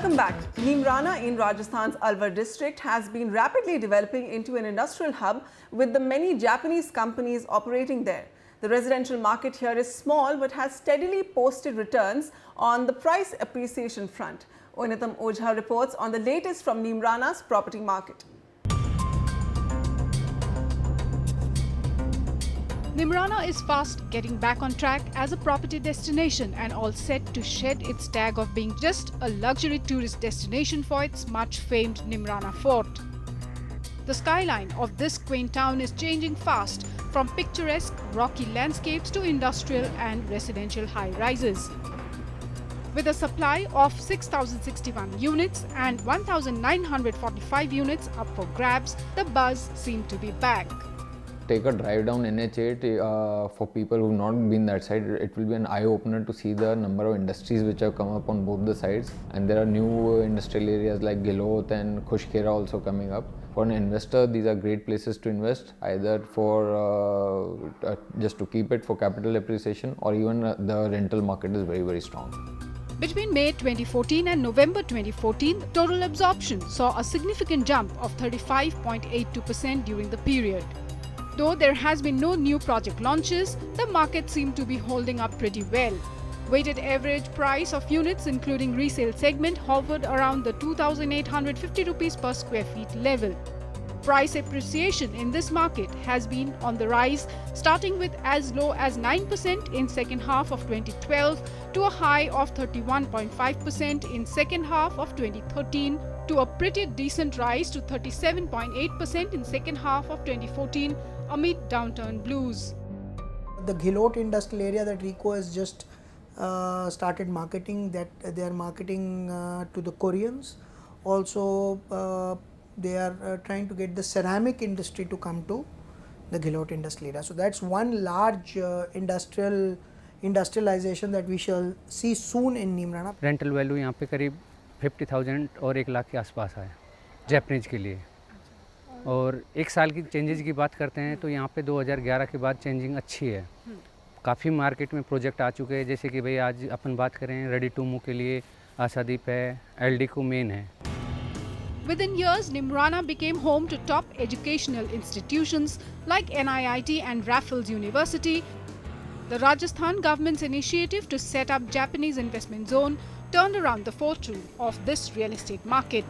Welcome back. Neemrana in Rajasthan's Alwar district has been rapidly developing into an industrial hub with the many Japanese companies operating there. The residential market here is small but has steadily posted returns on the price appreciation front. Oinitam Ojha reports on the latest from Neemrana's property market. Neemrana is fast getting back on track as a property destination and all set to shed its tag of being just a luxury tourist destination for its much famed Neemrana fort. The skyline of this quaint town is changing fast from picturesque rocky landscapes to industrial and residential high-rises. With a supply of 6,061 units and 1,945 units up for grabs, the buzz seemed to be back. Take a drive down NH8 for people who have not been that side. It will be an eye-opener to see the number of industries which have come up on both the sides, and there are new industrial areas like Gilot and Khushkera also coming up. For an investor, these are great places to invest, either for just to keep it for capital appreciation, or even the rental market is very strong. Between May 2014 and November 2014, total absorption saw a significant jump of 35.82% during the period. Though there has been no new project launches, the market seemed to be holding up pretty well. Weighted average price of units including resale segment hovered around the 2,850 rupees per square feet level. Price appreciation in this market has been on the rise, starting with as low as 9% in second half of 2012 to a high of 31.5% in second half of 2013 to a pretty decent rise to 37.8% in second half of 2014 amid downturn blues. The Gilot industrial area that RICO has just started marketing, that they are marketing to the Koreans. Also, they are trying to get the ceramic industry to come to the Gilot industrial area. So that's one large industrialization that we shall see soon in Neemrana. Rental value यहाँ पे करीब 50,000 और 1 लाख के आसपास है Japanese के लिए। और एक साल की चेंजेस की बात करते हैं तो यहाँ पे 2011 के बाद चेंजिंग अच्छी है। काफ़ी मार्केट में प्रोजेक्ट आ चुके हैं, जैसे कि भाई आज अपन बात करें रेडी टू मूव के लिए आशादीप है, एलडी को मेन है। Within years, Neemrana became home to top educational institutions like NIIT and Raffles University. The Rajasthan government's initiative to set up Japanese investment zone turned around the fortune of this real estate market.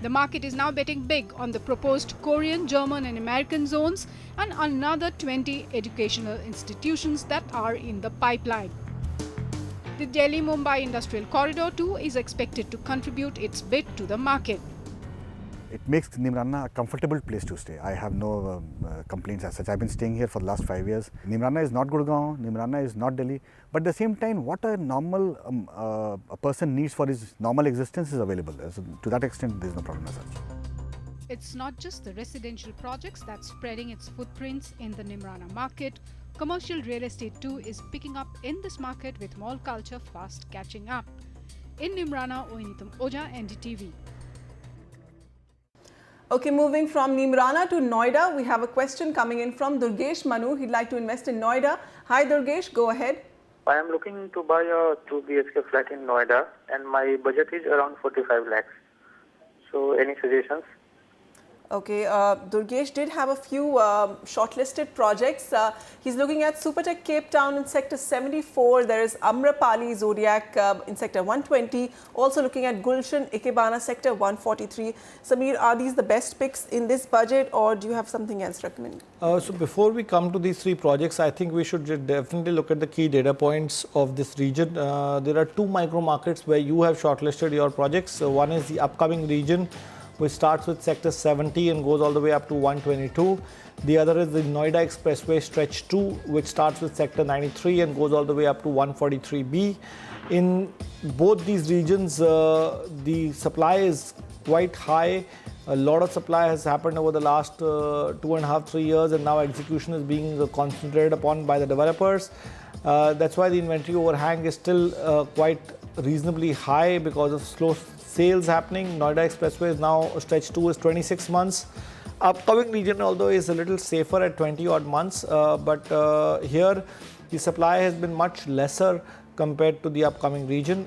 The market is now betting big on the proposed Korean, German and American zones and another 20 educational institutions that are in the pipeline. The Delhi-Mumbai Industrial Corridor too is expected to contribute its bit to the market. It makes Neemrana a comfortable place to stay. I have no complaints as such. I've been staying here for the last 5 years. Neemrana is not Gurgaon, Neemrana is not Delhi, but at the same time what a normal a person needs for his normal existence is available. So to that extent there is no problem as such. It's not just the residential projects that's spreading its footprints in the Neemrana market. Commercial real estate too is picking up in this market with mall culture fast catching up. In Neemrana, Oinitam Ojha, NDTV. Okay, moving from Neemrana to Noida, we have a question coming in from Durgesh Manu. He'd like to invest in Noida. Hi Durgesh, go ahead. I am looking to buy a 2 BHK flat in Noida and my budget is around 45 lakhs. So any suggestions? Okay, Durgesh did have a few shortlisted projects. He's looking at Supertech Cape Town in Sector 74. There is Amrapali Zodiac in Sector 120. Also looking at Gulshan Ikebana Sector 143. Samir, are these the best picks in this budget or do you have something else recommended? So before we come to these three projects, I think we should definitely look at the key data points of this region. There are two micro markets where you have shortlisted your projects. One is the upcoming region, which starts with Sector 70 and goes all the way up to 122. The other is the Noida Expressway Stretch 2, which starts with Sector 93 and goes all the way up to 143B. In both these regions, the supply is quite high. A lot of supply has happened over the last 2.5–3 years, and now execution is being concentrated upon by the developers. That's why the inventory overhang is still quite reasonably high because of slow sales happening. Noida Expressway is now Stretch 2 is 26 months. Upcoming region, although, is a little safer at 20 odd months, but here the supply has been much lesser compared to the upcoming region.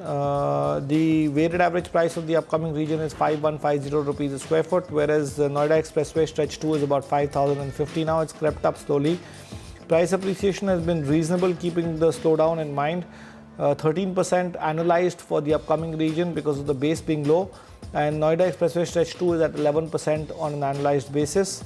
The weighted average price of the upcoming region is 5150 rupees a square foot, whereas the Noida Expressway stretch 2 is about 5050 now. It's crept up slowly. Price appreciation has been reasonable, keeping the slowdown in mind. 13% annualized for the upcoming region because of the base being low, and Noida Expressway stretch 2 is at 11% on an annualized basis.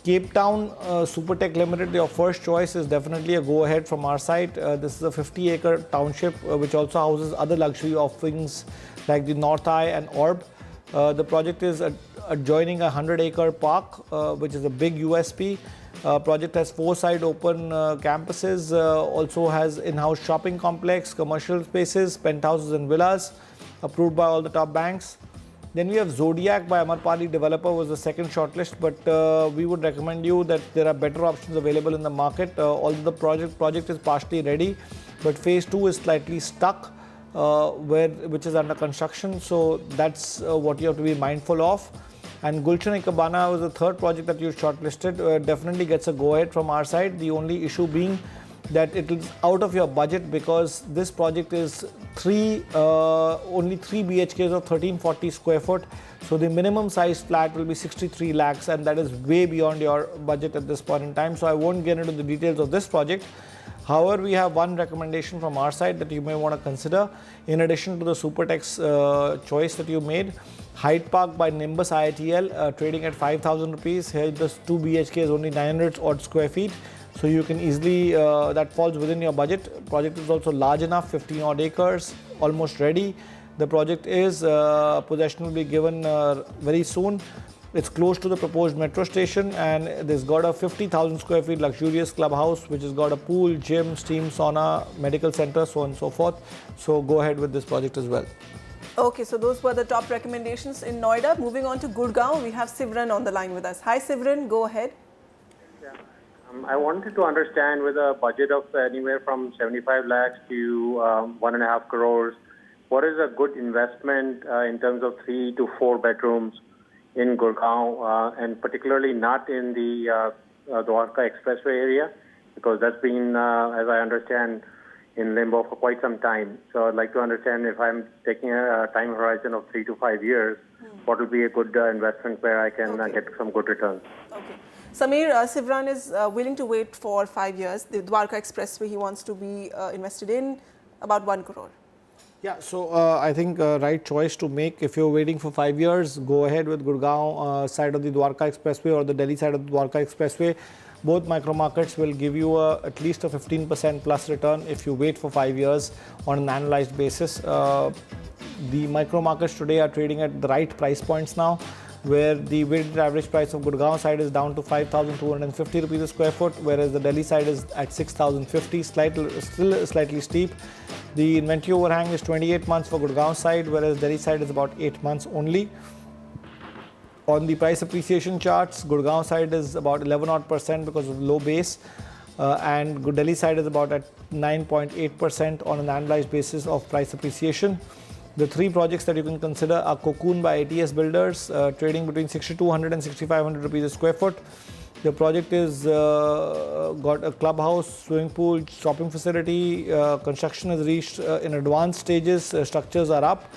Cape Town Supertech Limited, your first choice, is definitely a go ahead from our side. This is a 50-acre township which also houses other luxury offerings like the North Eye and Orb. The project is adjoining a 100-acre park, which is a big USP. Project has 4 side open campuses, also has in-house shopping complex, commercial spaces, penthouses and villas, approved by all the top banks. Then we have Zodiac by Amarpali Developer, was the second shortlist, but we would recommend you that there are better options available in the market. Although the project is partially ready, but phase 2 is slightly stuck, which is under construction. So that's what you have to be mindful of. And Gulshan Ikebana was the third project that you shortlisted. Definitely gets a go-ahead from our side. The only issue being that it is out of your budget because this project is only 3 BHKs of 1340 square foot. So the minimum size flat will be 63 lakhs, and that is way beyond your budget at this point in time. So I won't get into the details of this project. However, we have one recommendation from our side that you may want to consider in addition to the Supertech's choice that you made. Hyde Park by Nimbus IITL, trading at 5,000 rupees. Here this 2 BHK is only 900 odd square feet. So you can easily, that falls within your budget. Project is also large enough, 15 odd acres, almost ready. The project is, possession will be given very soon. It's close to the proposed metro station, and there's got a 50,000 square feet luxurious clubhouse, which has got a pool, gym, steam sauna, medical center, so on and so forth. So go ahead with this project as well. Okay, so those were the top recommendations in Noida. Moving on to Gurgaon, we have Sivran on the line with us. Hi Sivran, go ahead. Yeah. I wanted to understand, with a budget of anywhere from 75 lakhs to 1.5 crores, what is a good investment in terms of 3 to 4 bedrooms in Gurgaon, and particularly not in the Dwarka Expressway area, because that's been, as I understand, in limbo for quite some time. So I'd like to understand, if I'm taking a time horizon of 3 to 5 years, what will be a good investment where I can get some good returns. Okay. Samir, Sivran is willing to wait for 5 years. The Dwarka Expressway he wants to be invested in, about 1 crore. Yeah, so I think right choice to make. If you're waiting for 5 years, go ahead with Gurgaon side of the Dwarka Expressway or the Delhi side of the Dwarka Expressway. Both micro markets will give you at least a 15% plus return if you wait for 5 years on an annualized basis. The micro markets today are trading at the right price points now, where the weighted average price of Gurgaon side is down to 5,250 rupees a square foot, whereas the Delhi side is at 6,050, still slightly steep. The inventory overhang is 28 months for Gurgaon side, whereas Delhi side is about 8 months only. On the price appreciation charts, Gurgaon side is about 11% because of low base, and Delhi side is about at 9.8% on an annualized basis of price appreciation. The 3 projects that you can consider are Cocoon by ATS Builders, trading between 6,200 and 6,500 rupees a square foot. The project is got a clubhouse, swimming pool, shopping facility. Construction has reached in advanced stages. Structures are up,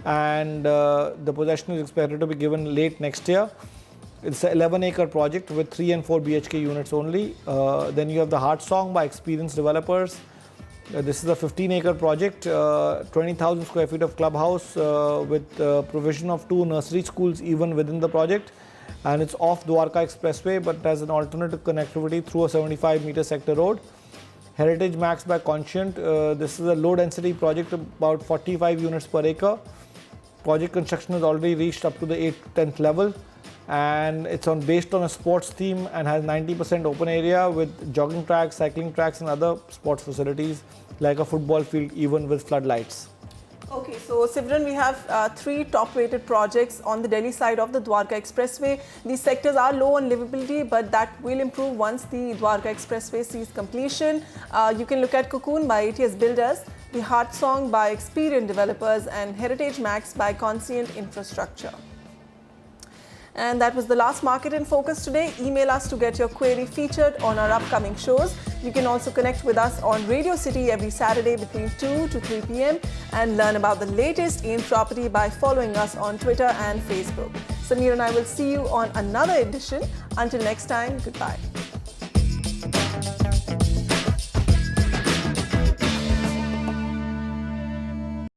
and the possession is expected to be given late next year. It's an 11-acre project with 3 and 4 BHK units only. Then you have the Heart Song by experienced developers. This is a 15-acre project, 20,000 square feet of clubhouse with provision of 2 nursery schools even within the project. And it's off Dwarka Expressway, but has an alternative connectivity through a 75-meter sector road. Heritage Max by Conscient. This is a low-density project, about 45 units per acre. Project construction has already reached up to the 8th to 10th level, and it's based on a sports theme and has 90% open area with jogging tracks, cycling tracks, and other sports facilities like a football field, even with floodlights. Okay, so Sivran, we have 3 top-rated projects on the Delhi side of the Dwarka Expressway. These sectors are low on livability, but that will improve once the Dwarka Expressway sees completion. You can look at Cocoon by ATS Builders, the Heart Song by experienced developers, and Heritage Max by Conscient Infrastructure. And that was the last Market in Focus today. Email us to get your query featured on our upcoming shows. You can also connect with us on Radio City every Saturday between 2 to 3 p.m. and learn about the latest in property by following us on Twitter and Facebook. Samir and I will see you on another edition. Until next time, goodbye.